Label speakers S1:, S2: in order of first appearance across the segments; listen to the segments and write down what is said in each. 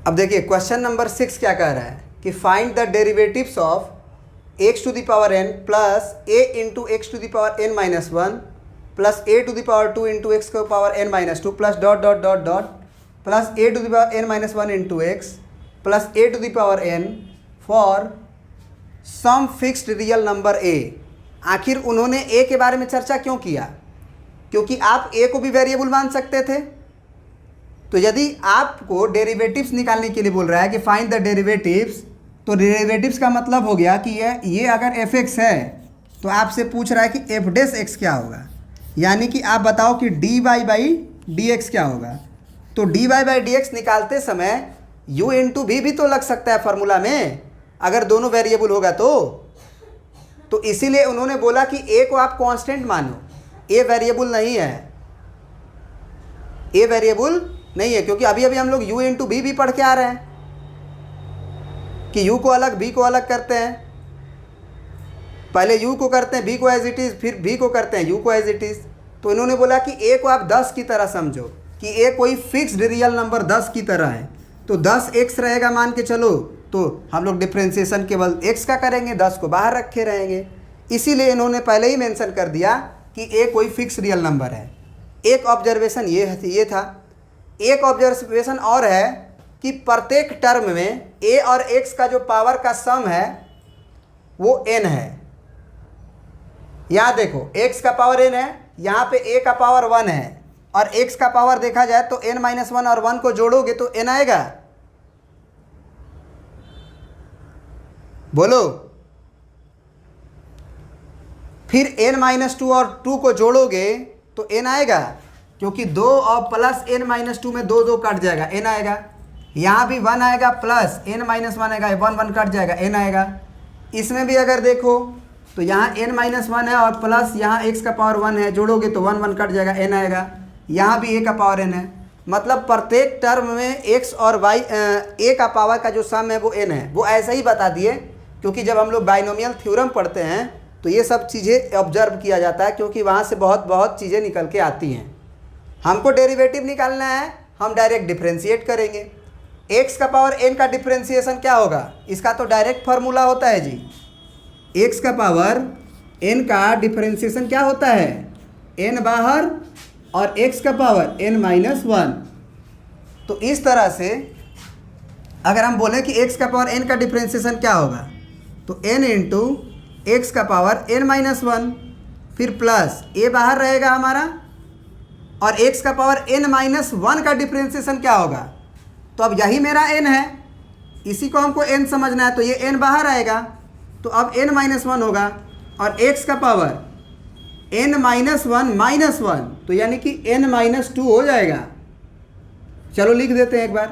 S1: अब देखिए question number 6 क्या कह रहा है कि find the derivatives of x to the power n plus a into x to the power n minus 1 plus a to the power 2 into x के power n minus 2 plus dot dot dot dot plus a to the power n minus 1 into x plus a to the power n for some fixed real number a। आखिर उन्होंने a के बारे में चर्चा क्यों किया? क्योंकि आप a को भी वेरिएबल मान सकते थे। तो यदि आपको डेरिवेटिव्स निकालने के लिए बोल रहा है कि फाइंड द डेरिवेटिव्स, तो डेरिवेटिव्स का मतलब हो गया कि ये अगर f(x) है तो आपसे पूछ रहा है कि f' क्या होगा, यानी कि आप बताओ कि dy/dx क्या होगा। तो dy/dx निकालते समय u इंटू भी तो लग सकता है फार्मूला में, अगर दोनों वेरिएबल होगा तो इसीलिए उन्होंने बोला कि a को आप कांस्टेंट मानो, a वेरिएबल नहीं है, a वेरिएबल नहीं है। क्योंकि अभी अभी हम लोग u इंटू भी पढ़ के आ रहे हैं कि u को अलग b को अलग करते हैं। पहले u को करते हैं b को एज इट इज़, फिर b को करते हैं u को एज इट इज़। तो इन्होंने बोला कि a को आप 10 की तरह समझो कि a कोई फिक्स्ड रियल नंबर 10 की तरह है। तो 10x रहेगा मान के चलो, तो हम लोग डिफ्रेंशिएशन केवल x का करेंगे, 10 को बाहर रखे रहेंगे। इसीलिए इन्होंने पहले ही मेंशन कर दिया कि a कोई फिक्स रियल नंबर है। एक ऑब्जर्वेशन ये था। एक ऑब्जर्वेशन और है कि प्रत्येक टर्म में a और x का जो पावर का सम है वो n है। यहाँ देखो x का पावर n है, यहाँ पे a का पावर 1 है, और x का पावर देखा जाए तो n-1 और 1 को जोड़ोगे तो n आएगा। बोलो। फिर n-2 और 2 को जोड़ोगे तो n आएगा, क्योंकि 2 और प्लस n-2 में 2 कट जाएगा, n आएगा। यहाँ भी 1 आएगा, प्लस n-1 आएगा, 1 कट जाएगा, n आएगा। इसमें भी अगर देखो तो यहाँ n-1 है और प्लस यहाँ x का पावर 1 है, जोड़ोगे तो 1 कट जाएगा, n आएगा। यहाँ भी a का पावर n है। मतलब प्रत्येक टर्म में x और y a का पावर का जो सम है वो n है। वो ऐसा ही बता दिए क्योंकि जब हम लोग बाइनोमियल थ्योरम पढ़ते हैं तो ये सब चीज़ें ऑब्जर्व किया जाता है, क्योंकि वहाँ से बहुत चीज़ें निकल के आती हैं। हमको डेरिवेटिव निकालना है, हम डायरेक्ट डिफ्रेंशिएट करेंगे। x का पावर n का डिफ्रेंशिएशन क्या होगा? इसका तो डायरेक्ट फार्मूला होता है जी। x का पावर n का डिफ्रेंशिएशन क्या होता है? n बाहर और x का पावर n-1। तो इस तरह से अगर हम बोलें कि x का पावर n का डिफ्रेंशिएशन क्या होगा, तो n इंटू एक्स का पावर n-1, फिर प्लस a बाहर रहेगा हमारा, और x का पावर n-1 का डिफ्रेंशिएशन क्या होगा? तो अब यही मेरा n है, इसी को हमको n समझना है, तो ये n बाहर आएगा, तो अब n-1 होगा, और x का पावर n-1 तो यानी कि n-2 हो जाएगा। चलो लिख देते हैं एक बार।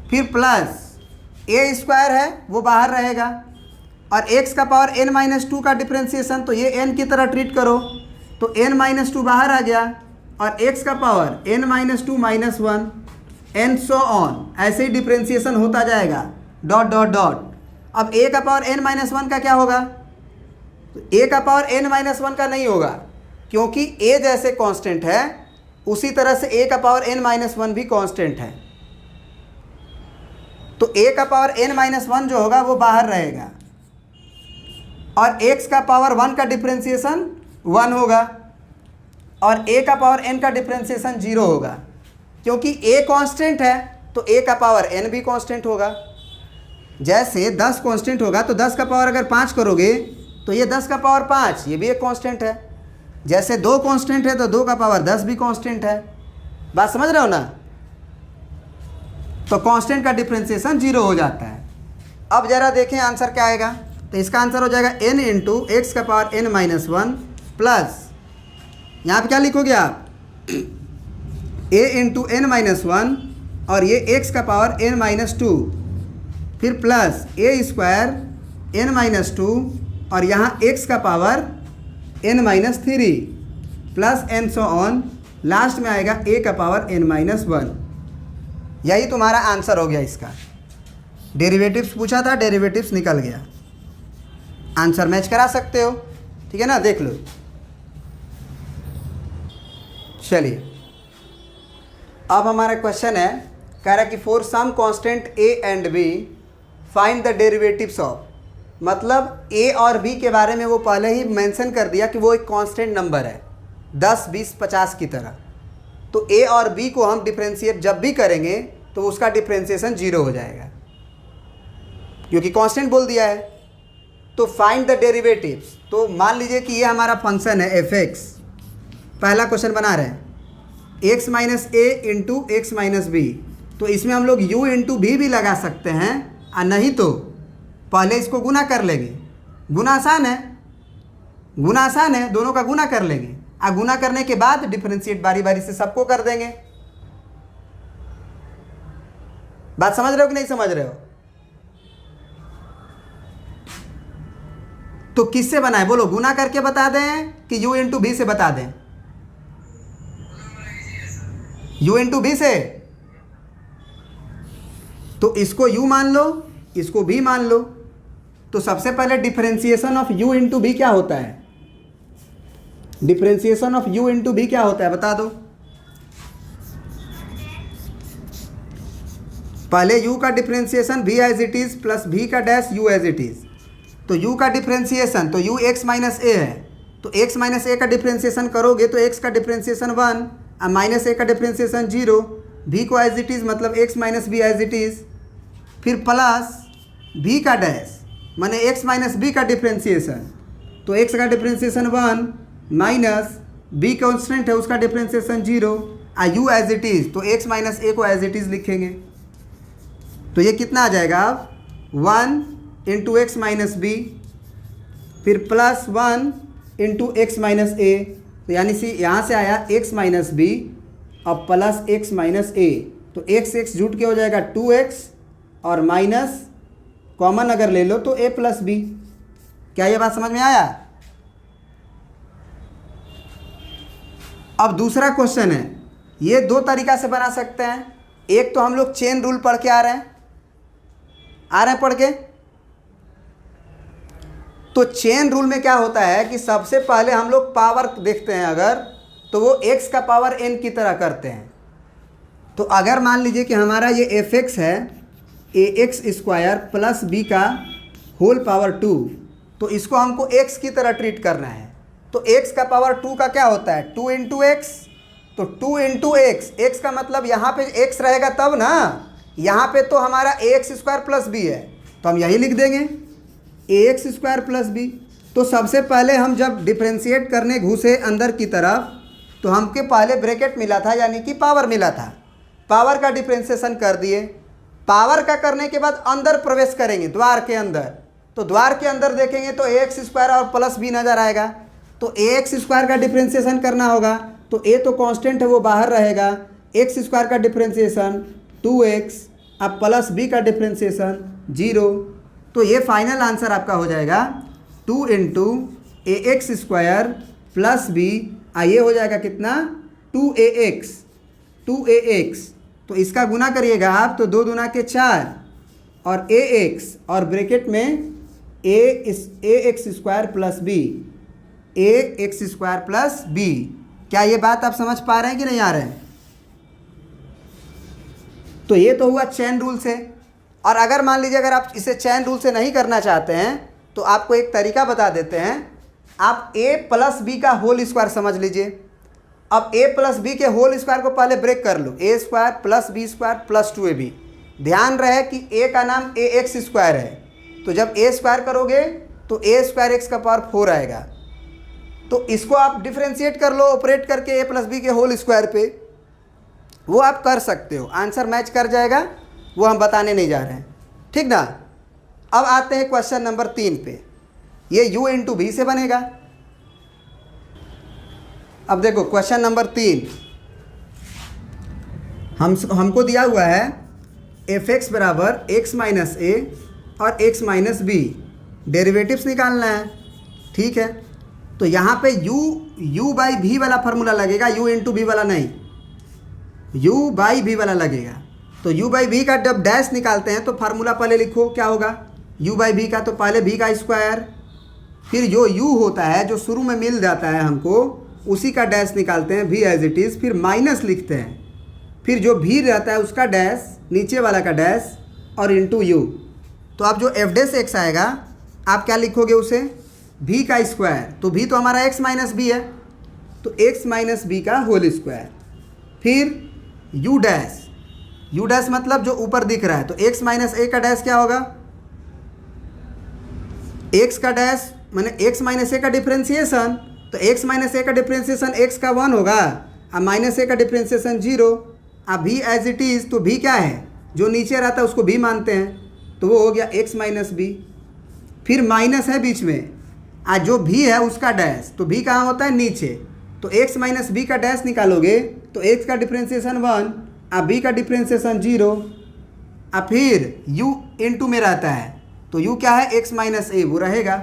S1: फिर प्लस a² है वो बाहर रहेगा, और x का पावर n-2 का डिफ्रेंशिएशन, तो ये n की तरह ट्रीट करो, तो n-2 बाहर आ गया, और x का power n-2 -1 and so on, ऐसे ही डिफ्रेंशिएशन होता जाएगा, डॉट डॉट डॉट। अब a का पावर n-1 का क्या होगा? तो a का पावर n-1 का नहीं होगा, क्योंकि a जैसे कांस्टेंट है उसी तरह से a का पावर n-1 भी कांस्टेंट है। तो a का पावर n-1 जो होगा वो बाहर रहेगा, और x का पावर 1 का डिफ्रेंशिएशन 1 होगा, और a का पावर n का डिफ्रेंशिएशन 0 होगा। क्योंकि a कांस्टेंट है तो a का पावर n भी कांस्टेंट होगा। जैसे 10 कांस्टेंट होगा तो 10 का पावर अगर 5 करोगे तो ये 10 का पावर 5, ये भी एक कांस्टेंट है। जैसे 2 कांस्टेंट है तो 2 का पावर 10 भी कांस्टेंट है। बात समझ रहे हो ना? तो कांस्टेंट का डिफ्रेंशिएशन 0 हो जाता है। अब जरा देखें आंसर क्या आएगा। तो इसका आंसर हो जाएगा n इंटू एक्स का पावर n-1 प्लस, यहाँ पे क्या लिखोगे आप, a इंटू n-1, और ये x का पावर n-2, फिर प्लस a² n-2, और यहाँ x का power n-3 plus and so on, last में आएगा a का पावर n-1। यही तुम्हारा आंसर हो गया। इसका डेरिवेटिव्स पूछा था, डेरिवेटिव्स निकल गया। आंसर मैच करा सकते हो, ठीक है ना? देख लो। चलिए अब हमारा क्वेश्चन है कह रहा है कि for some constant A and B find the derivatives of, मतलब ए और बी के बारे में वो पहले ही मेंशन कर दिया कि वो एक कांस्टेंट नंबर है 10, 20, 50 की तरह। तो ए और बी को हम डिफ्रेंशिएट जब भी करेंगे तो उसका डिफ्रेंशिएशन 0 हो जाएगा, क्योंकि कांस्टेंट बोल दिया है। तो फाइंड द डेरिवेटिव्स, तो मान लीजिए कि ये हमारा फंक्शन है एफ एक्स, पहला क्वेश्चन बना रहे हैं एक्स माइनस ए इंटू एक्स माइनस बी। तो इसमें हम लोग u इंटू भी लगा सकते हैं, और नहीं तो पहले इसको गुना कर लेंगे। गुना आसान है, गुना आसान है, दोनों का गुना कर लेंगे, और गुना करने के बाद डिफरेंशिएट बारी बारी से सबको कर देंगे। बात समझ रहे हो कि नहीं समझ रहे हो? तो किससे बनाए बोलो, गुना करके बता दें कि u इंटू भी से बता दें? u इंटू भी से, तो इसको u मान लो, इसको भी मान लो। तो सबसे पहले डिफरेंशिएशन ऑफ u इंटू भी क्या होता है? डिफरेंशिएशन ऑफ u इंटू भी क्या होता है बता दो। पहले u का differentiation v as it is plus v का dash u as it is. तो u का डिफरेंशिएशन तो u x माइनस ए है, तो x माइनस ए का डिफरेंशिएशन करोगे तो x का डिफरेंशिएशन 1 और माइनस ए का डिफरेंशिएशन 0, v को एज इट इज़ मतलब x minus B as it is, फिर प्लस v का डैश माने x माइनस बी का डिफरेंशिएशन, तो x का डिफरेंशिएशन 1 माइनस b कॉन्स्टेंट है उसका डिफरेंशिएशन 0 और u एज इट इज़, तो x माइनस ए को एज इट इज़ लिखेंगे। तो ये कितना आ जाएगा अब 1 इंटू एक्स माइनस बी, फिर प्लस 1 इंटू एक्स माइनस ए, तो यानी सी यहाँ से आया x माइनस बी और प्लस एक्स माइनस ए, तो x जुट के हो जाएगा 2x और माइनस कॉमन अगर ले लो तो a प्लस बी। क्या ये बात समझ में आया? अब दूसरा क्वेश्चन है, ये दो तरीका से बना सकते हैं। एक तो हम लोग चेन रूल पढ़ के आ रहे हैं पढ़ के। तो चेन रूल में क्या होता है कि सबसे पहले हम लोग पावर देखते हैं, अगर तो वो x का पावर n की तरह करते हैं। तो अगर मान लीजिए कि हमारा ये एफ एक्स है ax स्क्वायर प्लस बी का होल पावर 2, तो इसको हमको x की तरह ट्रीट करना है। तो x का पावर 2 का क्या होता है 2 इंटू एक्स, तो 2 इंटू एक्स, एक्स का मतलब यहाँ पे x रहेगा तब ना, यहाँ पे तो हमारा ax स्क्वायर प्लस बी है, तो हम यही लिख देंगे ax स्क्वायर प्लस बी। तो सबसे पहले हम जब डिफ्रेंशिएट करने घुसे अंदर की तरफ तो हमके पहले ब्रैकेट मिला था, यानी कि पावर मिला था, पावर का डिफ्रेंशिएशन कर दिए। पावर का करने के बाद अंदर प्रवेश करेंगे द्वार के अंदर, तो द्वार के अंदर देखेंगे तो ax स्क्वायर और प्लस बी नज़र आएगा, तो ax स्क्वायर का डिफ्रेंशिएशन करना होगा, तो a तो कांस्टेंट है वो बाहर रहेगा, x स्क्वायर का डिफ्रेंशिएशन 2x अब प्लस b का डिफ्रेंशिएशन 0। तो ये फाइनल आंसर आपका हो जाएगा 2 into ax square plus B, ये हो जाएगा कितना 2ax। तो इसका गुना करिएगा आप तो 2 दूना के 4 और ax और ब्रैकेट में ax square plus B, ax square plus B. क्या ये बात आप समझ पा रहे हैं कि नहीं आ रहे हैं? तो ये तो हुआ चेन रूल से। और अगर मान लीजिए अगर आप इसे चेन रूल से नहीं करना चाहते हैं तो आपको एक तरीका बता देते हैं। आप a प्लस बी का होल स्क्वायर समझ लीजिए। अब a प्लस बी के होल स्क्वायर को पहले ब्रेक कर लो, a square plus B square plus 2ab। ध्यान रहे कि a का नाम ax स्क्वायर है, तो जब a स्क्वायर करोगे तो a स्क्वायर एक्स का पावर 4 आएगा। तो इसको आप डिफ्रेंशिएट कर लो ऑपरेट करके a प्लस बी के होल स्क्वायर पे, वो आप कर सकते हो, आंसर मैच कर जाएगा, वो हम बताने नहीं जा रहे हैं, ठीक ना। अब आते हैं क्वेश्चन नंबर 3 पे। ये u इंटू भी से बनेगा। अब देखो क्वेश्चन नंबर 3 हमको दिया हुआ है एफ एक्स बराबर एक्स माइनस ए और एक्स माइनस बी, डेरिवेटिव्स निकालना है, ठीक है। तो यहाँ पे u बाई भी वाला फार्मूला लगेगा, u इंटू भी वाला नहीं, u बाई भी वाला लगेगा। तो u बाई भी का जब डैश निकालते हैं तो फार्मूला पहले लिखो क्या होगा, u बाई भी का तो पहले भी का स्क्वायर, फिर जो u होता है जो शुरू में मिल जाता है हमको उसी का डैश निकालते हैं v एज इट इज़, फिर माइनस लिखते हैं, फिर जो भी रहता है उसका डैश, नीचे वाला का डैश और इंटू यू। तो अब जो एफ डैश एक्स आएगा आप क्या लिखोगे उसे, v का स्क्वायर। तो v तो हमारा x माइनस बी है, तो x माइनस बी का होल स्क्वायर। फिर u डैश, u डैश मतलब जो ऊपर दिख रहा है, तो x माइनस ए का डैश क्या होगा, x का डैश माने x माइनस ए का डिफ्रेंशिएशन। तो x माइनस ए का डिफ्रेंशिएशन x का 1 होगा, अब माइनस ए का डिफ्रेंशिएशन 0। अब v एज इट इज़, तो v क्या है, जो नीचे रहता है उसको v मानते हैं, तो वो हो गया x माइनस बी। फिर माइनस है बीच में, आज जो v है उसका डैश, तो v कहाँ होता है, नीचे। तो x माइनस बी का डैश निकालोगे तो x का डिफ्रेंशिएशन 1, अब b का डिफ्रेंशिएशन 0। अब फिर u इंटू में रहता है, तो u क्या है, x माइनस ए, वो रहेगा।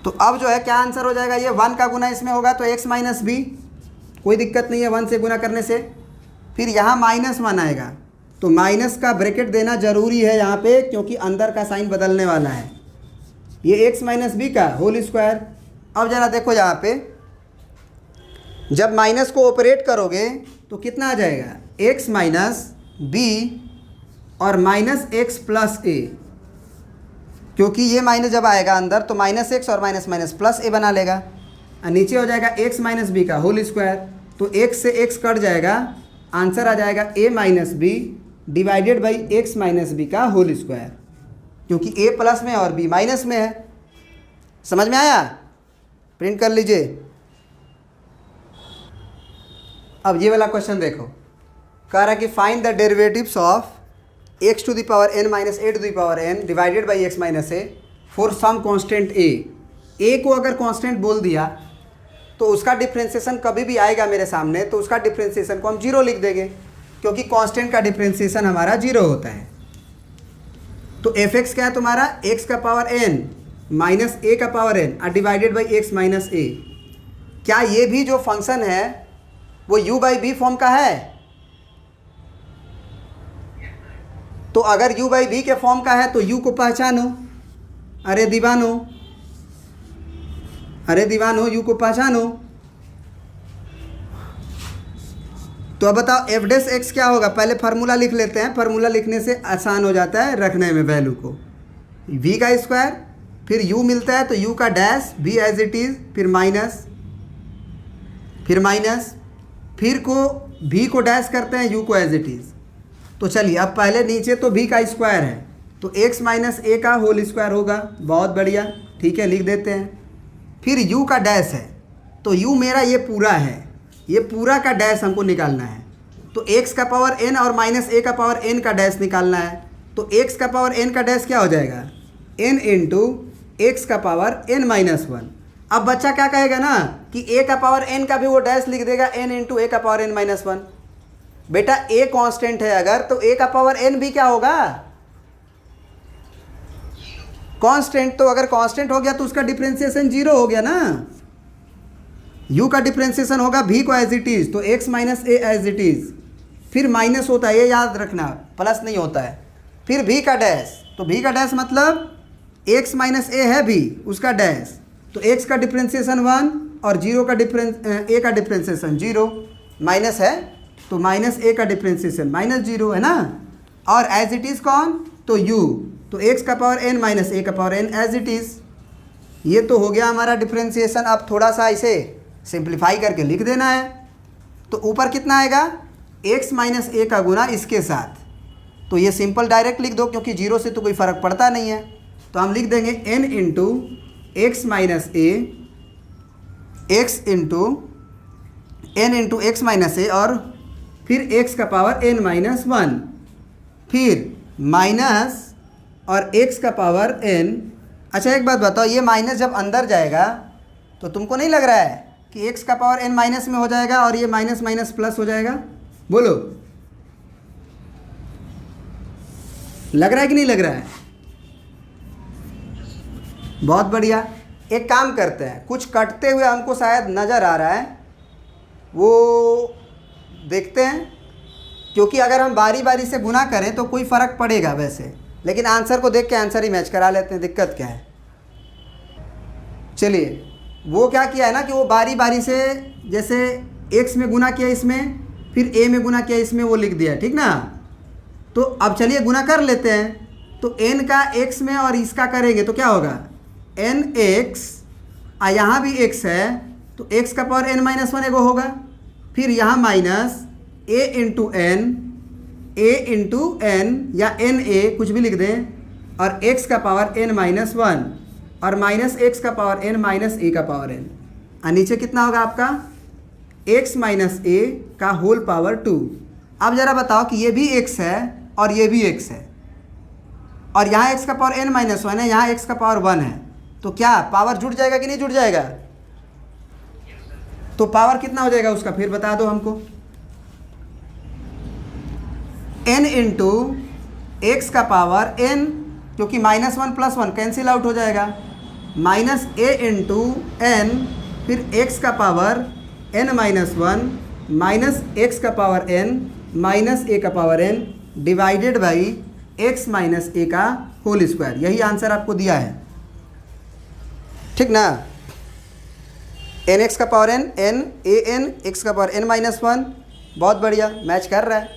S1: तो अब जो है क्या आंसर हो जाएगा, ये 1 का गुना इसमें होगा तो x माइनस बी, कोई दिक्कत नहीं है 1 से गुना करने से। फिर यहाँ -1 आएगा, तो माइनस का ब्रैकेट देना जरूरी है यहाँ पे, क्योंकि अंदर का साइन बदलने वाला है। ये x माइनस बी का होल स्क्वायर। अब जरा देखो यहाँ पे, जब माइनस को ऑपरेट करोगे तो कितना आ जाएगा, x माइनस बी और माइनस एक्स प्लस ए, क्योंकि ये माइनस जब आएगा अंदर तो माइनस एक्स और माइनस माइनस प्लस ए बना लेगा, और नीचे हो जाएगा x माइनस बी का होल स्क्वायर। तो x से x कट जाएगा, आंसर आ जाएगा a minus b divided by x minus B का होल स्क्वायर, क्योंकि a प्लस में और b माइनस में है। समझ में आया, प्रिंट कर लीजिए। अब ये वाला क्वेश्चन देखो, कह रहा है कि find the derivatives of x to the power n minus a to the power n divided by x minus a for some constant a को अगर कांस्टेंट बोल दिया तो उसका डिफ्रेंशिएशन कभी भी आएगा मेरे सामने, तो उसका डिफ्रेंशिएशन को हम 0 लिख देंगे, क्योंकि कांस्टेंट का डिफ्रेंशिएशन हमारा 0 होता है। तो एफ एक्स क्या है तुम्हारा, x का पावर n माइनस ए का पावर n और डिवाइडेड बाई एक्स माइनस ए। क्या ये भी जो फंक्शन है वो u बाई बी फॉर्म का है? तो अगर u बाई बी के फॉर्म का है तो u को पहचानो। अरे दीवानो, अरे दीवानो, u को पहचानो। तो अब बताओ एफ डैश एक्स क्या होगा, पहले फार्मूला लिख लेते हैं, फार्मूला लिखने से आसान हो जाता है रखने में वैल्यू को। v का स्क्वायर, फिर u मिलता है तो u का dash v as it is, फिर माइनस, फिर माइनस, फिर को v को डैश करते हैं, u को एज इट इज़। तो चलिए अब पहले नीचे तो v का स्क्वायर है, तो x माइनस ए का होल स्क्वायर होगा। बहुत बढ़िया, ठीक है, लिख देते हैं। फिर u का डैश है, तो u मेरा ये पूरा है, ये पूरा का डैश हमको निकालना है। तो x का पावर n और माइनस ए का पावर n का डैश निकालना है। तो x का पावर n का डैश क्या हो जाएगा, n इंटू एक्स का पावर n माइनस 1। अब बच्चा क्या कहेगा ना कि a का पावर n का भी वो डैश लिख देगा, n इंटू ए का पावर n माइनस 1। बेटा a कांस्टेंट है अगर, तो a का पावर n भी क्या होगा, कांस्टेंट। तो अगर कांस्टेंट हो गया तो उसका डिफरेंशिएशन 0 हो गया ना। u का डिफरेंशिएशन होगा v को एज इट इज़, तो x minus a as it is, फिर माइनस होता है, ये याद रखना, प्लस नहीं होता है। फिर v का डैश, तो v का डैश मतलब x माइनस ए है v, उसका डैश, तो x का डिफरेंशिएशन 1 और 0 का a का डिफरेंशिएशन 0, माइनस है तो माइनस a का डिफरेंशिएशन माइनस 0 है ना। और एज इट इज़ कौन, तो u, तो x का पावर n माइनस a का power n as it is. ये तो हो गया हमारा डिफरेंशिएशन। अब थोड़ा सा इसे सिंप्लीफाई करके लिख देना है। तो ऊपर कितना आएगा, x माइनस ए का गुना इसके साथ, तो ये सिंपल डायरेक्ट लिख दो, क्योंकि 0 से तो कोई फ़र्क पड़ता नहीं है। तो हम लिख देंगे n into x minus a, x into n into x minus a, और फिर x का पावर n माइनस 1, फिर माइनस और x का पावर n। अच्छा एक बात बताओ, ये माइनस जब अंदर जाएगा तो तुमको नहीं लग रहा है कि x का पावर n माइनस में हो जाएगा और ये माइनस माइनस प्लस हो जाएगा? बोलो, लग रहा है कि नहीं लग रहा है? बहुत बढ़िया। एक काम करते हैं, कुछ कटते हुए हमको शायद नज़र आ रहा है, वो देखते हैं, क्योंकि अगर हम बारी बारी से गुना करें तो कोई फ़र्क पड़ेगा वैसे, लेकिन आंसर को देख के आंसर ही मैच करा लेते हैं, दिक्कत क्या है। चलिए, वो क्या किया है ना कि वो बारी बारी से, जैसे x में गुना किया इसमें, फिर ए में गुना किया, इसमें वो लिख दिया, ठीक ना। तो अब चलिए गुना कर लेते हैं। तो n का x में और इसका करेंगे तो क्या होगा, n x, यहाँ भी x है तो x का पावर n माइनस 1 एगो होगा, फिर यहाँ माइनस a इंटू n या n a कुछ भी लिख दें, और x का पावर n माइनस 1 और माइनस x का पावर n माइनस a का पावर n, और नीचे कितना होगा आपका x माइनस a का होल पावर 2। अब ज़रा बताओ कि ये भी x है और ये भी x है, और यहाँ x का पावर n माइनस 1 है, यहाँ x का पावर 1 है, तो क्या पावर जुड़ जाएगा कि नहीं जुड़ जाएगा? तो पावर कितना हो जाएगा उसका, फिर बता दो हमको। n इंटू एक्स का पावर n, क्योंकि माइनस 1 प्लस 1 कैंसिल आउट हो जाएगा, माइनस a इंटू n, फिर x का power n minus 1 minus x का पावर n माइनस a का power n divided by x minus a का होल स्क्वायर। यही आंसर आपको दिया है, ठीक ना। nx का power n, n a n, x का पावर n माइनस 1, बहुत बढ़िया मैच कर रहा है,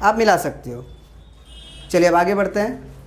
S1: आप मिला सकते हो। चलिए अब आगे बढ़ते हैं।